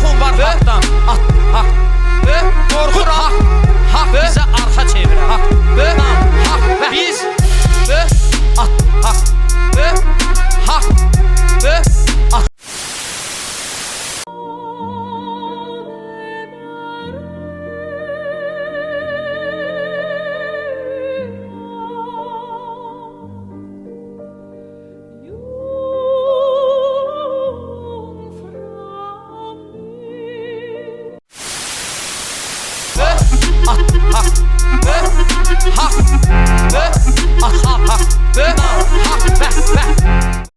Korkum var haktan. Hak. Korkur hak. Hak bize arka çevirir. Hak. Hak. Biz. Hak. Hak. Hak. Hak.